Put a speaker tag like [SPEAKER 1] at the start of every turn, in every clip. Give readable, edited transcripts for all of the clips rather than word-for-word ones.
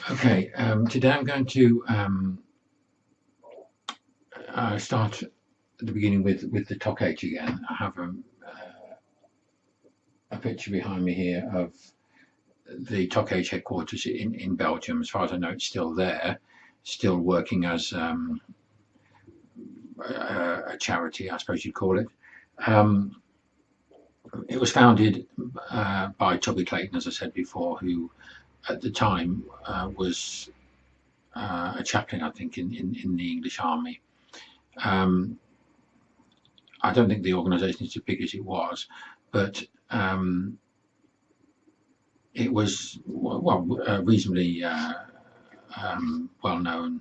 [SPEAKER 1] Okay, today I'm going to start at the beginning with the Toc H again. I have a picture behind me here of the Toc H headquarters in Belgium. As far as I know, it's still there, still working as a charity, I suppose you'd call it. It was founded by MikClayton, as I said before, who at the time was a chaplain, I think, in the English army. I don't think the organisation is as big as it was, but it was reasonably well known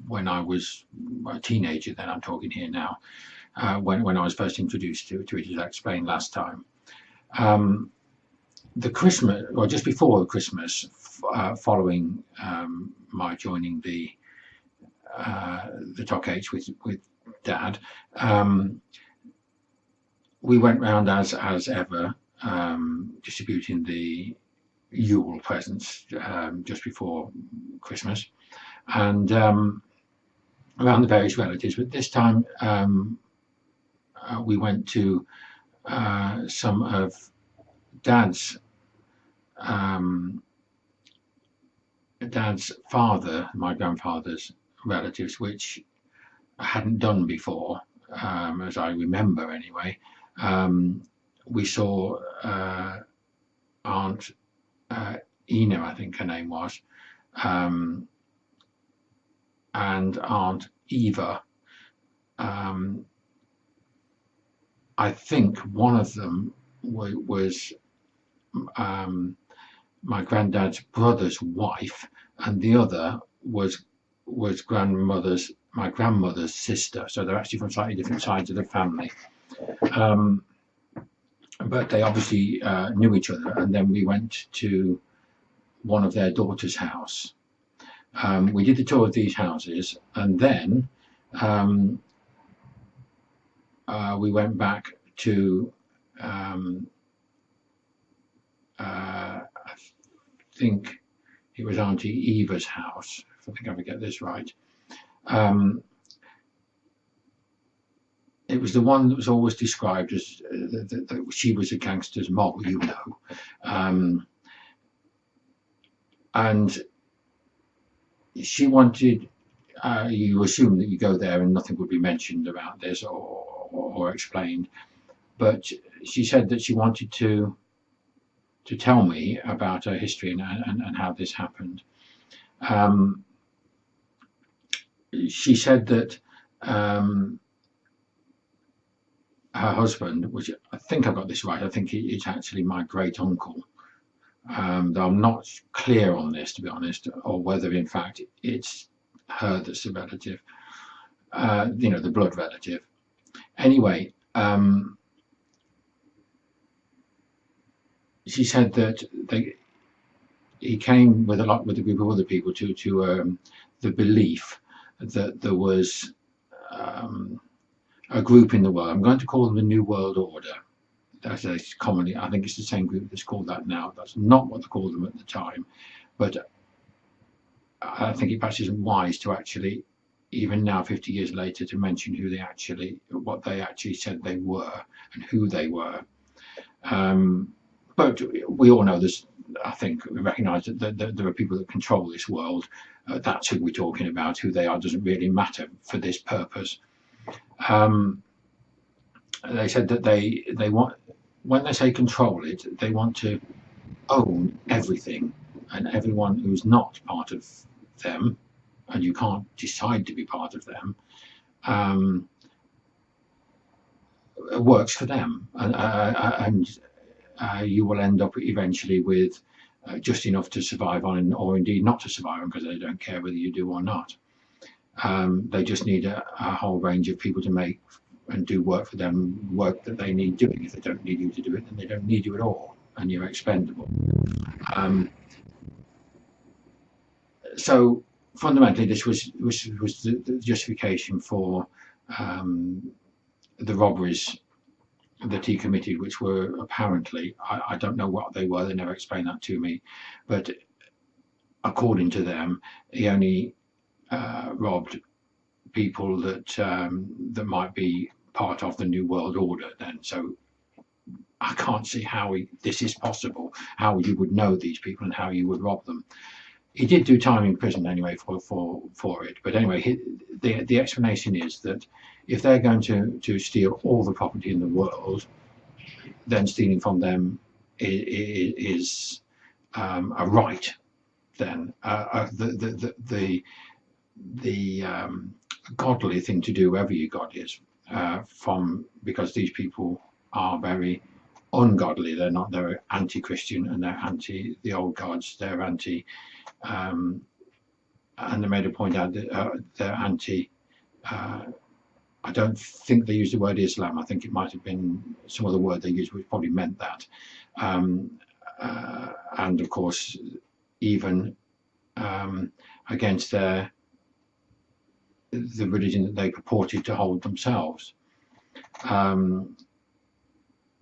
[SPEAKER 1] when I was a teenager. Then I'm talking here now, when I was first introduced to it, as I explained last time. The Christmas, or just before the Christmas, following my joining the Toc H with Dad, we went round as ever, distributing the Yule presents just before Christmas, and around the various relatives. But this time we went to some of Dad's father, my grandfather's relatives, which I hadn't done before, as I remember anyway. We saw Aunt Ina, I think her name was, and Aunt Eva. I think one of them was my granddad's brother's wife, and the other was my grandmother's sister. So they're actually from slightly different sides of the family. But they obviously knew each other, and then we went to one of their daughter's house. We did the tour of these houses, and then we went back to I think it was Aunty Eva's house, if I think I ever get this right. It was the one that was always described as that she was a gangster's mole, you know. And she wanted, you assume that you go there and nothing would be mentioned about this or explained, but she said that she wanted to tell me about her history and how this happened. She said that her husband, which I think I got this right, I think it's actually my great uncle, though I'm not clear on this, to be honest, or whether in fact it's her that's the relative, the blood relative. Anyway, she said that he came with a group of other people to the belief that there was a group in the world. I'm going to call them the New World Order. That's commonly, I think it's the same group that's called that now. That's not what they called them at the time, but I think it perhaps isn't wise to actually, even now 50 years later, to mention what they actually said they were and who they were. But we all know this. I think we recognise that there are people that control this world. That's who we're talking about. Who they are doesn't really matter for this purpose. They said that they want, when they say control it, they want to own everything, and everyone who's not part of them, and you can't decide to be part of them, works for them, and you will end up eventually with just enough to survive on, or indeed not to survive on, because they don't care whether you do or not. They just need a whole range of people to make and do work for them, work that they need doing. If they don't need you to do it, then they don't need you at all, and you're expendable. So fundamentally, this was the justification for the robberies that he committed, which were apparently, I don't know what they were, they never explained that to me, but according to them, he only robbed people that that might be part of the New World Order. Then, so I can't see how this is possible. How you would know these people and how you would rob them. He did do time in prison anyway for it. But anyway, the explanation is that if they're going to steal all the property in the world, then stealing from them is a right. Then the godly thing to do, wherever your God is, because these people are very ungodly. They're anti-Christian, and they're anti the old gods. They're anti, and they made a point out that they're anti. I don't think they used the word Islam. I think it might have been some other word they used, which probably meant that. And of course, even against the religion that they purported to hold themselves,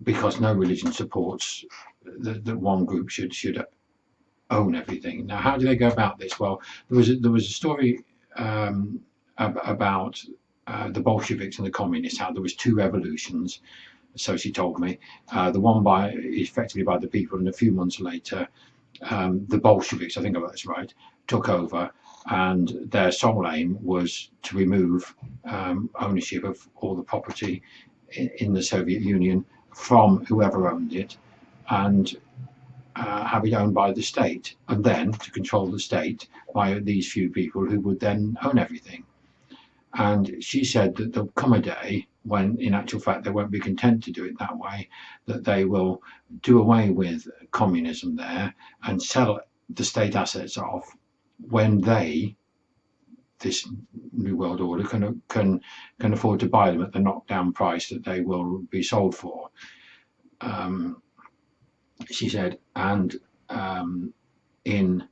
[SPEAKER 1] because no religion supports that one group should own everything. Now, how do they go about this? Well, there was a story about the Bolsheviks and the communists, how there was two revolutions, so she told me. The one effectively by the people, and a few months later, the Bolsheviks, I think that's right, took over, and their sole aim was to remove ownership of all the property in the Soviet Union from whoever owned it, and have it owned by the state, and then to control the state by these few people who would then own everything. And she said that there'll come a day when, in actual fact, they won't be content to do it that way, that they will do away with communism there and sell the state assets off when this New World Order, can afford to buy them at the knockdown price that they will be sold for. She said, and in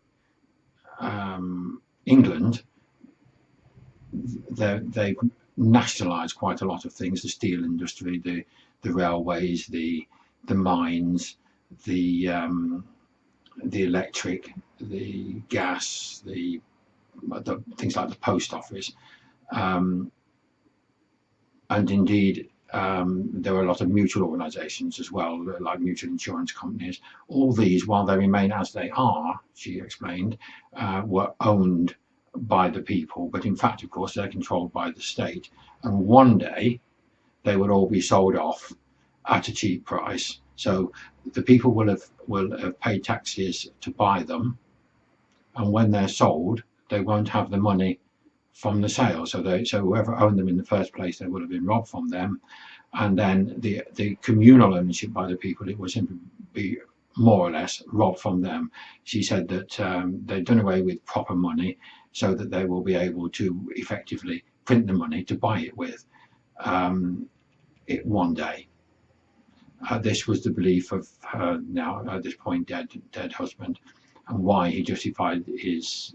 [SPEAKER 1] England, they've nationalised quite a lot of things: the steel industry, the railways, the mines, the electric, the gas, the things like the post office, and indeed there are a lot of mutual organisations as well, like mutual insurance companies. All these, while they remain as they are, she explained, were owned by the people, but in fact, of course, they're controlled by the state, and one day they will all be sold off at a cheap price. So the people will have paid taxes to buy them, and when they're sold, they won't have the money from the sale. So whoever owned them in the first place, they would have been robbed from them, and then the communal ownership by the people, it will simply be more or less robbed from them. She said that they've done away with proper money, so that they will be able to effectively print the money to buy it with one day. This was the belief of her now at this point dead husband, and why he justified his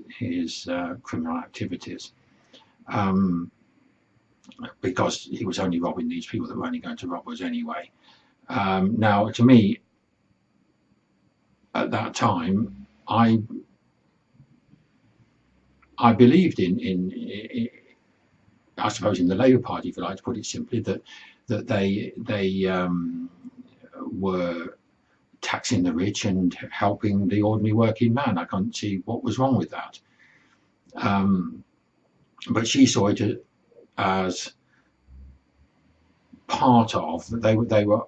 [SPEAKER 1] criminal activities, because he was only robbing these people that were only going to rob us anyway. Now, to me, at that time, I believed in I suppose in the Labour Party, if you like to put it simply, that they were taxing the rich and helping the ordinary working man. I can't see what was wrong with that. But she saw it as part of, they were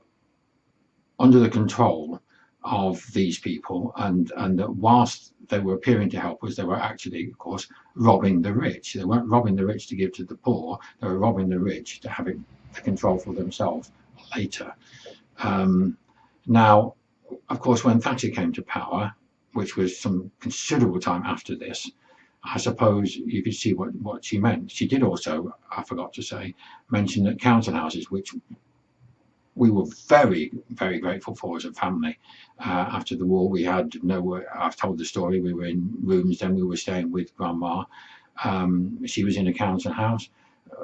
[SPEAKER 1] under the control of these people, and that whilst they were appearing to help us, they were actually, of course, robbing the rich. They weren't robbing the rich to give to the poor, they were robbing the rich to have it the control for themselves later. Now, of course, when Thatcher came to power, which was some considerable time after this, I suppose you could see what she meant. She did also, I forgot to say, mention that council houses, which we were very, very grateful for as a family. After the war, we had I've told the story, we were in rooms, then we were staying with Grandma. She was in a council house.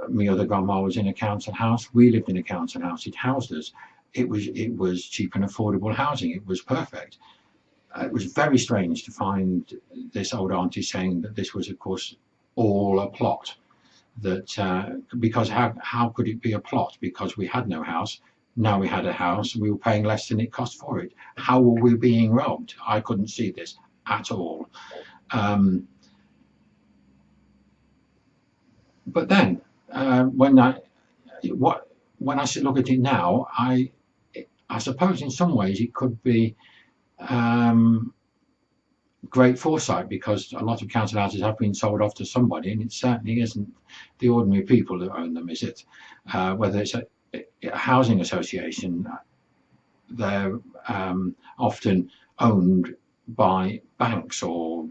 [SPEAKER 1] My other grandma was in a council house. We lived in a council house. It housed us. It was cheap and affordable housing. It was perfect. It was very strange to find this old auntie saying that this was, of course, all a plot. That because how could it be a plot? Because we had no house. Now we had a house, and we were paying less than it cost for it. How were we being robbed? I couldn't see this at all. But then, when I look at it now, I suppose in some ways it could be great foresight, because a lot of council houses have been sold off to somebody, and it certainly isn't the ordinary people that own them, is it? Whether it's a housing association, they're often owned by banks or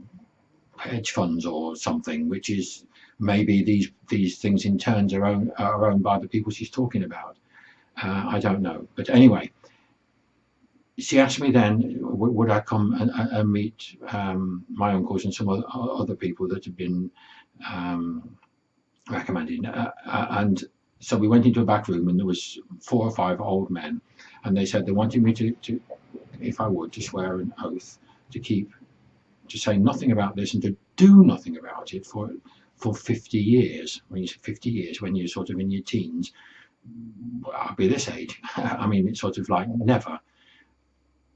[SPEAKER 1] hedge funds or something, which is maybe these things in turns are owned by the people she's talking about. I don't know, but anyway, she asked me then, would I come and meet my uncles and some other people that had been recommended, and so we went into a back room, and there was 4 or 5 old men, and they said they wanted me to if I would, to swear an oath to say nothing about this and to do nothing about it for 50 years. When you say 50 years, when you're sort of in your teens, I'll be this age. I mean, it's sort of like never.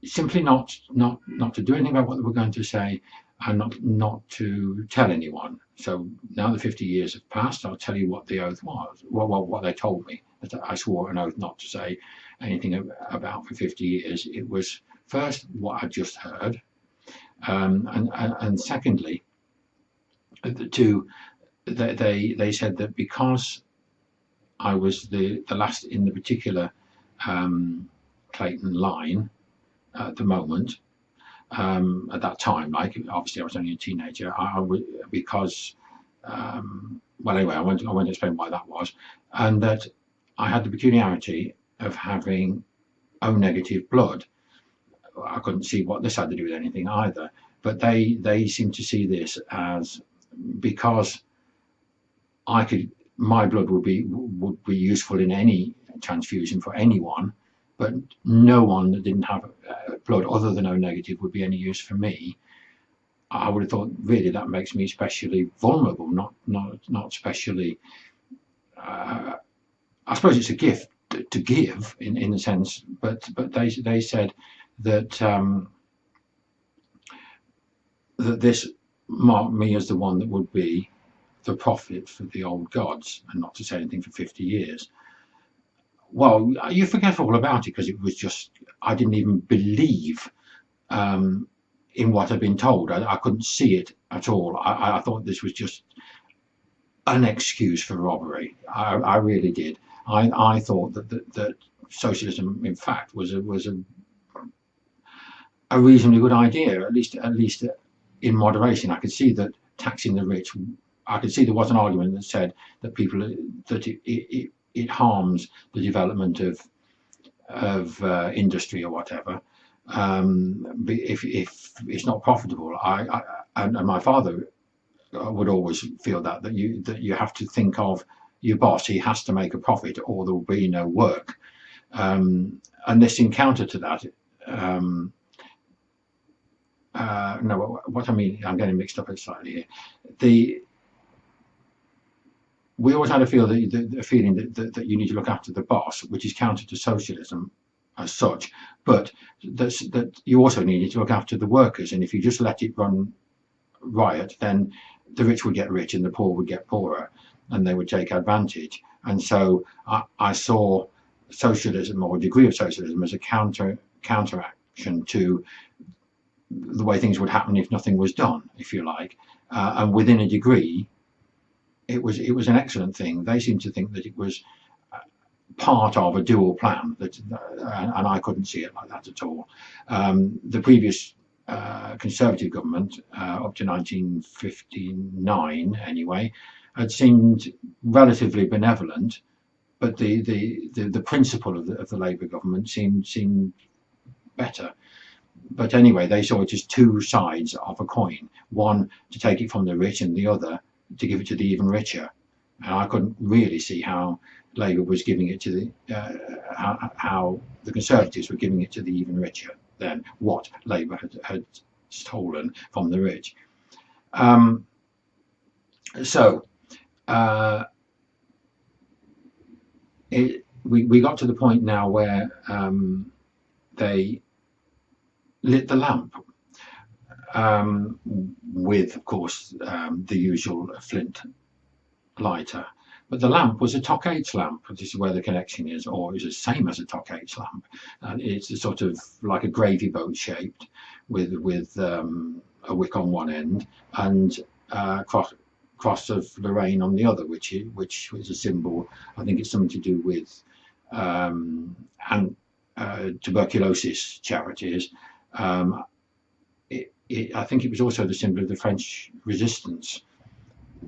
[SPEAKER 1] Simply not to do anything about what they were going to say, and not to tell anyone. So now the 50 years have passed, I'll tell you what the oath was. Well, what they told me, that I swore an oath not to say anything about for 50 years. It was first what I just heard, and secondly, they said that because I was the last in the particular Clayton line at the moment, at that time, like obviously I was only a teenager, I would, because well, anyway, I won't explain why that was, and that I had the peculiarity of having O negative blood. I couldn't see what this had to do with anything either, but they seemed to see this as, because my blood would be useful in any transfusion for anyone, but no one that didn't have blood other than O negative would be any use for me. I would have thought, really, that makes me especially vulnerable, not especially. I suppose it's a gift to give in a sense, but they said that that this marked me as the one that would be the prophet for the old gods, and not to say anything for 50 years. Well, you forget all about it, because it was just, I didn't even believe in what I'd been told. I couldn't see it at all. I thought this was just an excuse for robbery. I really did. I thought that socialism, in fact, was a reasonably good idea, at least in moderation. I could see that taxing the rich, I could see there was an argument that said that it harms the development of industry or whatever, if it's not profitable. And my father would always feel that you have to think of your boss. He has to make a profit, or there will be no work. And this encounter to that. No, what I mean, I'm getting mixed up slightly here. We always had a feeling that you need to look after the boss, which is counter to socialism as such, but that you also needed to look after the workers. And if you just let it run riot, then the rich would get rich and the poor would get poorer, and they would take advantage. And so I saw socialism, or a degree of socialism, as a counteraction to the way things would happen if nothing was done, if you like. And within a degree, it was an excellent thing. They seemed to think that it was part of a dual plan, and I couldn't see it like that at all. The previous Conservative government, up to 1959 anyway, had seemed relatively benevolent, but the principle of the Labour government seemed better. But anyway, they saw it as two sides of a coin: one to take it from the rich, and the other to give it to the even richer. And I couldn't really see how Labour was giving it to the how the Conservatives were giving it to the even richer than what Labour had stolen from the rich. Um, so we got to the point now where they lit the lamp with, of course, the usual flint lighter. But the lamp was a Toc H lamp. This is where the connection is, or it's the same as a Toc H lamp. It's a sort of like a gravy boat shaped with a wick on one end and cross of Lorraine on the other, which is a symbol. I think it's something to do with and tuberculosis charities. I think it was also the symbol of the French resistance,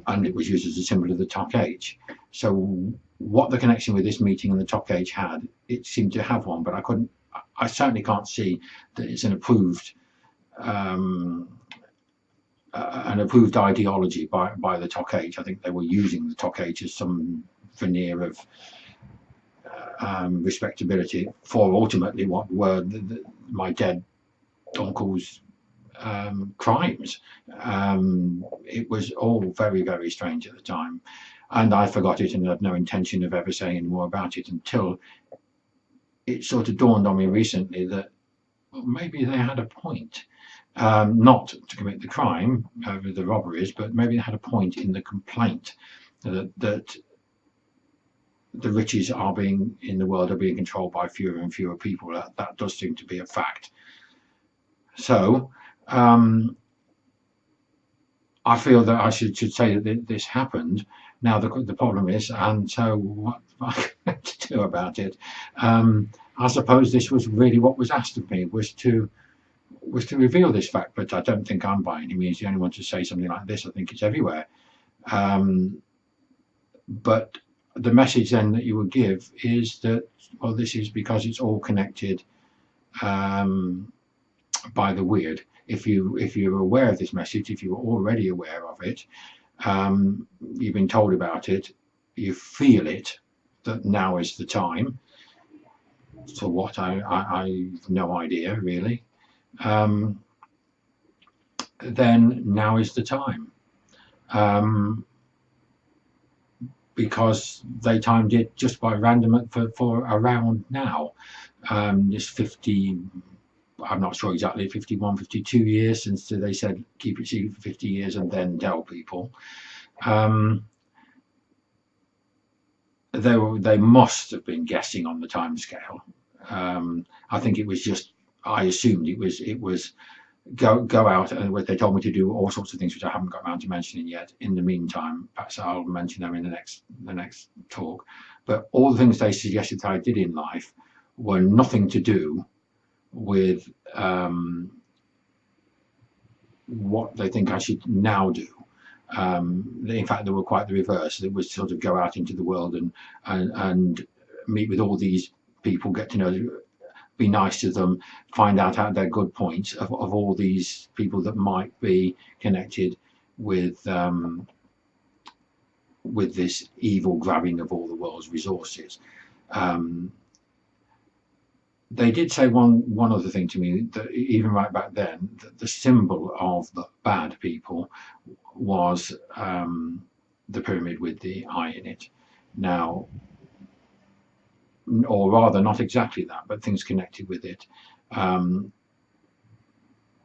[SPEAKER 1] and it was used as a symbol of the Toc H. So what the connection with this meeting and the Toc H had, it seemed to have one, but I certainly can't see that it's an approved ideology by the Toc H. I think they were using the Toc H as some veneer of respectability for ultimately what were my dead uncle's crimes. It was all very, very strange at the time, and I forgot it and had no intention of ever saying any more about it until it sort of dawned on me recently that maybe they had a point. Not to commit the crime over the robberies, but maybe they had a point in the complaint that the riches in the world are being controlled by fewer and fewer people. That does seem to be a fact. So I feel that I should say that this happened. Now the problem is, and so what am I going to do about it? I suppose this was really what was asked of me, was to reveal this fact, but I don't think I'm by any means the only one to say something like this. I think it's everywhere. But the message then that you would give is that, well, this is because it's all connected by the weird. If you're aware of this message, if you're already aware of it, you've been told about it, you feel it, that now is the time. So what? I've no idea really. Then now is the time. Because they timed it just by random for around now. It's 50, I'm not sure exactly, 51, 52 years since they said keep it secret for 50 years and then tell people. They must have been guessing on the time scale. I think it was just, I assumed it was go out, and they told me to do all sorts of things which I haven't got around to mentioning yet. In the meantime, perhaps I'll mention them in the next talk. But all the things they suggested that I did in life were nothing to do with what they think I should now do. In fact, they were quite the reverse. It was sort of go out into the world and meet with all these people, get to know, be nice to them, find out how their good points of all these people that might be connected with this evil grabbing of all the world's resources. They did say one other thing to me, that even right back then, that the symbol of the bad people was the pyramid with the eye in it. Now, or rather, not exactly that, but things connected with it.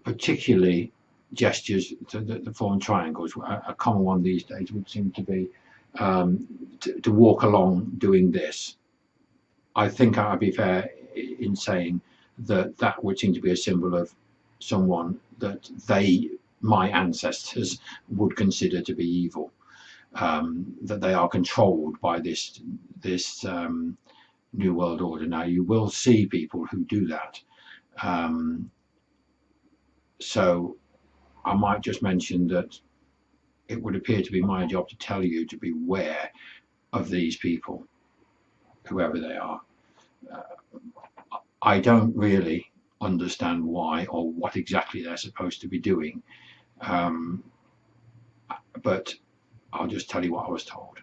[SPEAKER 1] Particularly gestures that form triangles. A common one these days would seem to be to walk along doing this. I think I'd be fair in saying that would seem to be a symbol of someone that my ancestors, would consider to be evil. That they are controlled by this New World Order. Now, you will see people who do that. So I might just mention that it would appear to be my job to tell you to beware of these people, whoever they are. I don't really understand why or what exactly they're supposed to be doing, but I'll just tell you what I was told.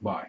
[SPEAKER 1] Bye.